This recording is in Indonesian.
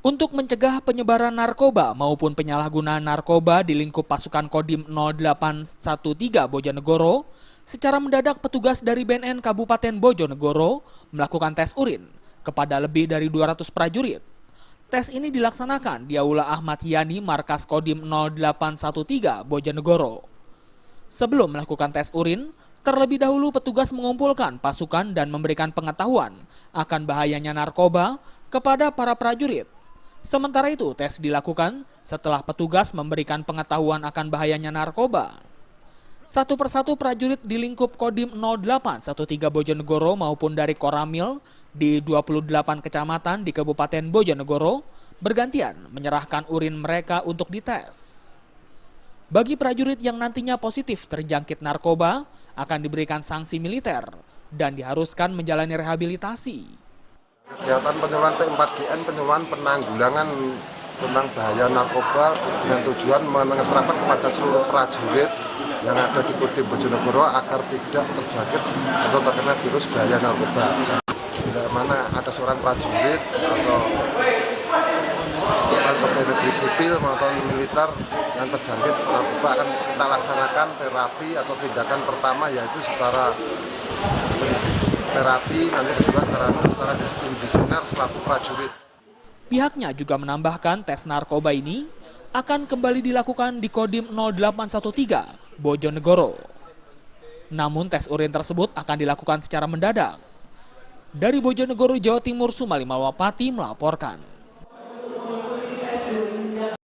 Untuk mencegah penyebaran narkoba maupun penyalahgunaan narkoba di lingkup pasukan Kodim 0813 Bojonegoro, secara mendadak petugas dari BNN Kabupaten Bojonegoro melakukan tes urin kepada lebih dari 200 prajurit. Tes ini dilaksanakan di Aula Ahmad Yani, Markas Kodim 0813 Bojonegoro. Sebelum melakukan tes urin, terlebih dahulu petugas mengumpulkan pasukan dan memberikan pengetahuan akan bahayanya narkoba kepada para prajurit. Sementara itu, tes dilakukan setelah petugas memberikan pengetahuan akan bahayanya narkoba. Satu persatu prajurit di lingkup Kodim 0813 Bojonegoro maupun dari Koramil di 28 kecamatan di Kabupaten Bojonegoro bergantian menyerahkan urin mereka untuk dites. Bagi prajurit yang nantinya positif terjangkit narkoba, akan diberikan sanksi militer dan diharuskan menjalani rehabilitasi. Kegiatan penyuluhan P4GN, penyuluhan penanggulangan tentang bahaya narkoba dengan tujuan menerapkan kepada seluruh prajurit yang ada di Kodim Bojonegoro agar tidak terjangkit atau terkena virus bahaya narkoba. Bila mana ada seorang prajurit atau pegawai negeri sipil maupun militer yang terjangkit narkoba akan kita laksanakan terapi atau tindakan pertama, yaitu secara terapi, nanti kedua secara disipliner selaku prajurit. Pihaknya juga menambahkan tes narkoba ini akan kembali dilakukan di Kodim 0813 Bojonegoro. Namun tes urin tersebut akan dilakukan secara mendadak. Dari Bojonegoro, Jawa Timur, Sumali Malwapati melaporkan.